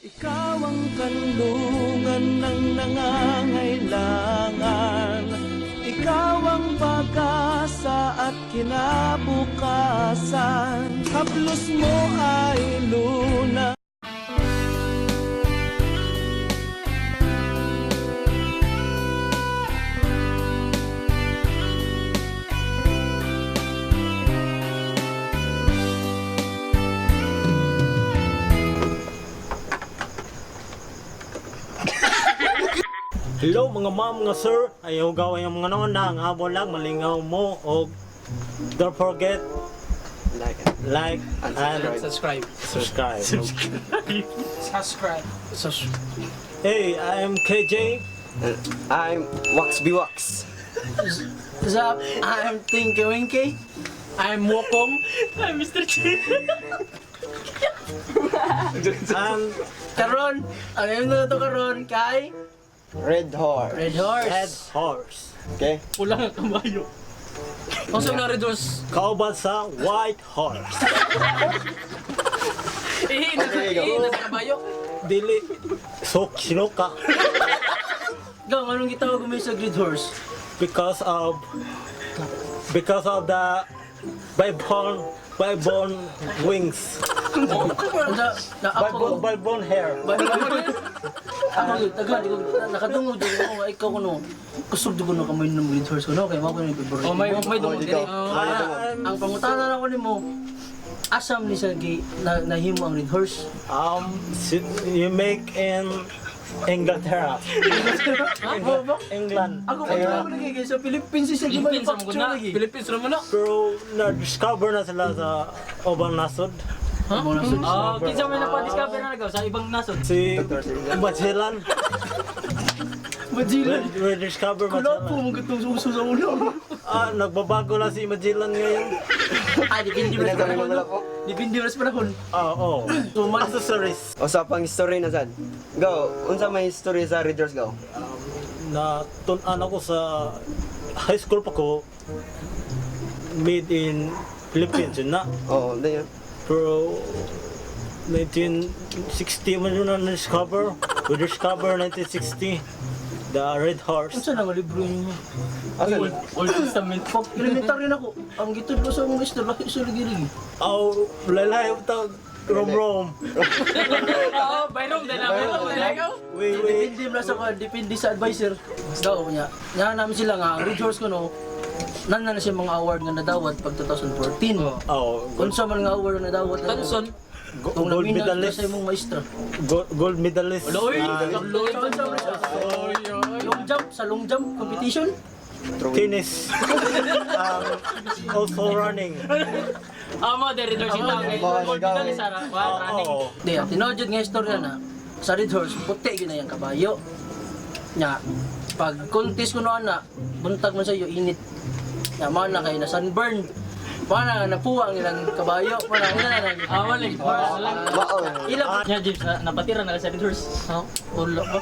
Ikaw ang kanlungan ng nangangailangan. Ikaw ang pag-asa at kinabukasan. Haplos mo ay luna. Hello mga ma'am, mga sir. Ayaw gawin yung mga nonang habol lang malingaw mo o don't forget like and Subscribe. subscribe. Subscribe. Hey, I'm KJ. I'm Wax Biwax. What's up? I'm Tinky Winky. I'm Wokong. I'm Mr. Ch. And Karon, ang iyong nato karon kay Red Horse. Red Horse. Red Horse. Okay? Pulang ang kabayo. Kung na Red Horse? Kauban sa White Horse. Ihina sa kabayo. Dili sinoka Gang, anong gitawag mo sa Red Horse? because of the by-born wings. By-born hair. Ako, nakadungod din ako, ikaw kuno. Kusog din ko na kamay ng Red Horse kuno, kaya mo ko na yung favorite. Oh, may dungod din. Ang pangutanan ako nimo, asam ni sa nahimo ang Red Horse. You make in Inglaterra. England. Ako pa lagi sa Philippines sa manufacture lagi. Philippines ra mo na. Pero na-discover na sila sa Obang Nasod. Kinsa may napa-discover na nagaw sa ibang nasod? Si Magellan. Magellan. We discover Kulo po Magellan. mo gitong suso sa ulo. Nagbabago na si Magellan ngayon. Depende mo sa panahon. Depende mo sa panahon. Oo. Accessories. O sa pang history na sad. Go. Unsa may history sa Red Horse go? Natunan ako sa high school pa ko. Made in Philippines yun na. Oh, dayon. Pero 1960 man yun na na-discover. We discover 1960 the Red Horse. Unsa na libro niyo? Asa? Old Testament. Pag elementary na ko, ang gitod ko sa mga istorya laki sa ligi-ligi. Lalay ito. Rom. Bayrom din na. Depende mo sa depende sa advisor. Daw niya. Nya namin sila nga ang Red Horse ko no. Nan na siya mga award nga nadawat pag 2014. Unsa man nga award nga nadawat? Tanson. Gold medalist. Sa imong maestra. Gold medalist. Long jump competition. Tennis. Also running. Amo Red Horse ito kay gold medalist running. Di, tinodjud nga istorya na sa Red Horse puti gyud na yang kabayo. Nya pag contest kuno ana, buntag man sa iyo init. Nya man na kay na sunburn. Mana napuwa ang ilang kabayo, mana ina na. Wali. Ilang nya James napatira na sa Red Horse. Ulo ba?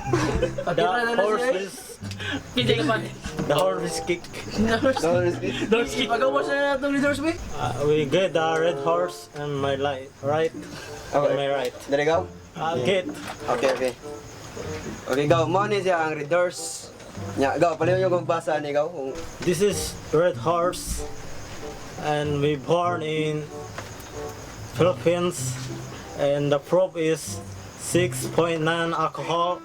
Patira na horse siya. is Pwede ka pa. the horse kick. Dorski. Pagawas na itong Red Horse, We get the Red Horse and my right. Okay. My right. There you go. Get. Okay. Okay, go. Mo ni siya ang Red Horse. Nya, go. Paliw yung basa ni go. This is Red Horse, and we born in Philippines, and the proof is 6.9 alcohol,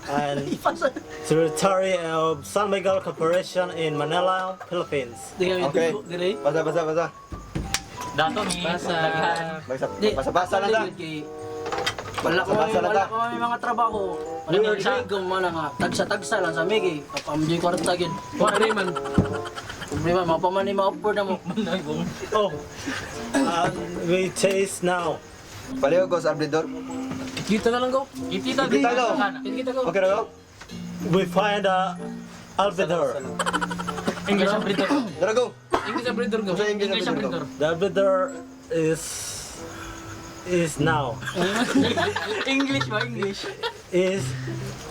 and territory of San Miguel Corporation in Manila, Philippines. Okay. Basa. Dato ni Basa lang ta. Wala ko may mga trabaho. Wala ko sa gumana nga tagsa-tagsa lang sa migi. Kapamjoy ko rin tagin. Wala man. Problema mapamani ma-offer na mo. Oh, we taste now. Paliw ko sa abridor. Dito na lang go. Kita go. Okay na go. We find a albidor. English abridor. Dara go. English abridor go. English abridor. The albidor is now. English ba English? Is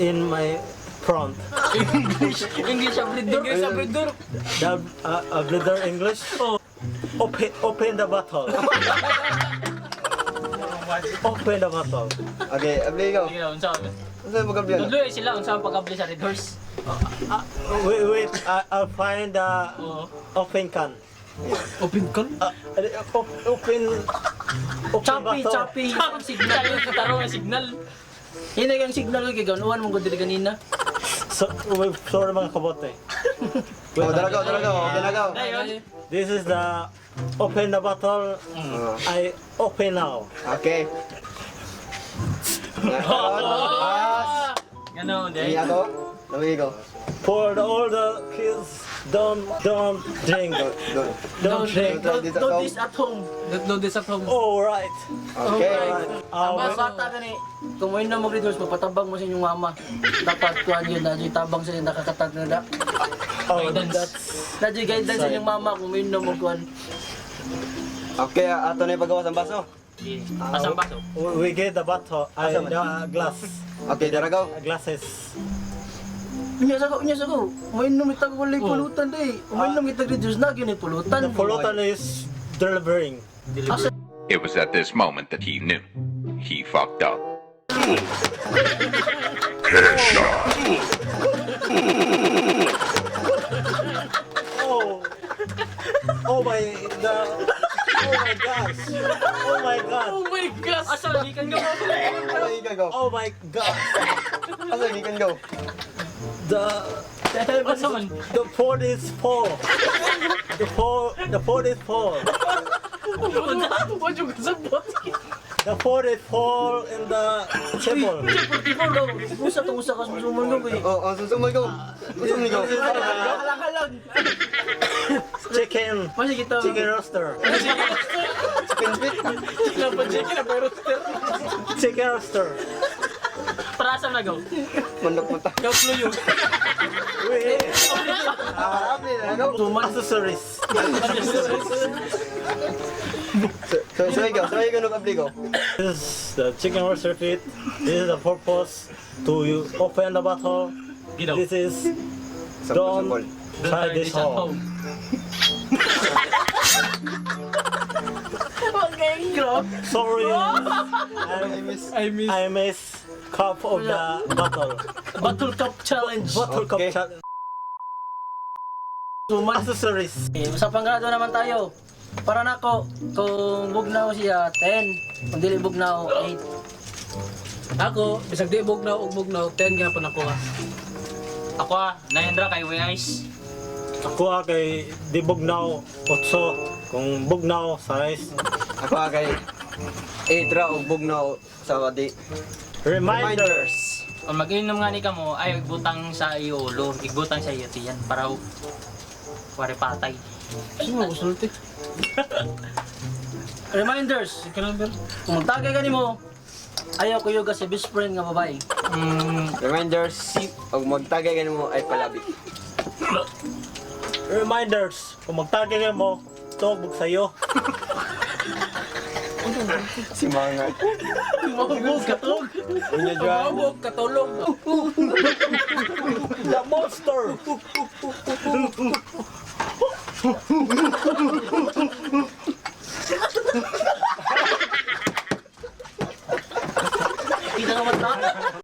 in my front. English abridor. The albidor English. Open the bottle. Open the bottle. Okay, abli ikaw. Sige na, unsa ka? Unsa mo kabli? Tudloy sila unsa ang pag-abli sa Red Horse. Wait, I'll find the Oo. open can. Open kan? Open Choppy, bottle. choppy. Ang signal. Tarong ang signal. Yun ay ang signal ko kay ganuan mong gudili kanina. So, sorry mga kabote. Oh, dalagaw. Okay, dalagaw. Dayon. This is the open the bottle. I open now. Okay. Pass. Ganon, Ini day. ako. Lawi ko. For all the kids, don't drink. Doon. Don't drink. Do this at home. Do this at home. All right. Okay. Ang mga bata gani, kung mo na mo Red Horse, papatabang mo sa inyong mama. Dapat kuhan yun, nadyo'y tabang sa inyong nakakatag na da. Oh, Guidance. that's Nadyo'y guidance sa inyong mama kung mo mo kuhan. Okay, ato na yung paggawa sa baso. Asang baso. we get the bottle. The glass. Okay, dalagaw. Glasses. Unya sa ko. Mo inom itag walay pulutan day. Mo inom itag Red Horse na gyud ni pulutan. The pulutan is delivering. Asa It was at this moment that he knew. He fucked up. Oh. Oh my gosh. Oh my god. Oh my gosh! Asa gikan ka mo? Asa ikan go? Oh my god. Asa ikan go? Asa man? The port is full. The port is full. Wa jud ka sabot. The port is full in the table. Portifor daw. Usa tong usa ka susuman ko eh. Oh, susumay ko. Susumay ko. Halang-halang. Chicken. Masa kita. Chicken roaster. Chicken feet. Chicken roaster. Parasa na go. Mandok mata. Go fluyo. Wait. Abli dalagaw. Suman. Accessories. So ikaw nung abli ko. This is the chicken roaster feet. This is the purpose to open the bottle. This is don't try this home. Sorry, I miss cup of the bottle. Bottle cup challenge. Bottle cup Okay. challenge. Suman. Accessories. Usapang grado naman tayo. Para nako, kung bugnaw siya 10, kung dili bugnaw 8. Ako, bisag di bugnaw ug bugnaw 10 gyapon ako. Ako nahendra kay Wais. Ako kay di bugnaw 8. Kung bugnaw 6. Ako kay Edra o bugnaw sa wadi. Reminders. Kung mag-inom nga ni ka mo, ay igbutang sa iyo ulo, igbutang sa iyo tiyan para wari patay. Sino gusulti? Reminders, Ka number. kung magtagay ka nimo, ayaw ko yoga sa best friend nga babae. Reminders, og magtagay ka mo ay palabi. Reminders. Kung magtagay mo, tubog sa'yo. Si mga. Mabog katog. Unya dyan. Mabog katulog. The monster. Kita ka mata.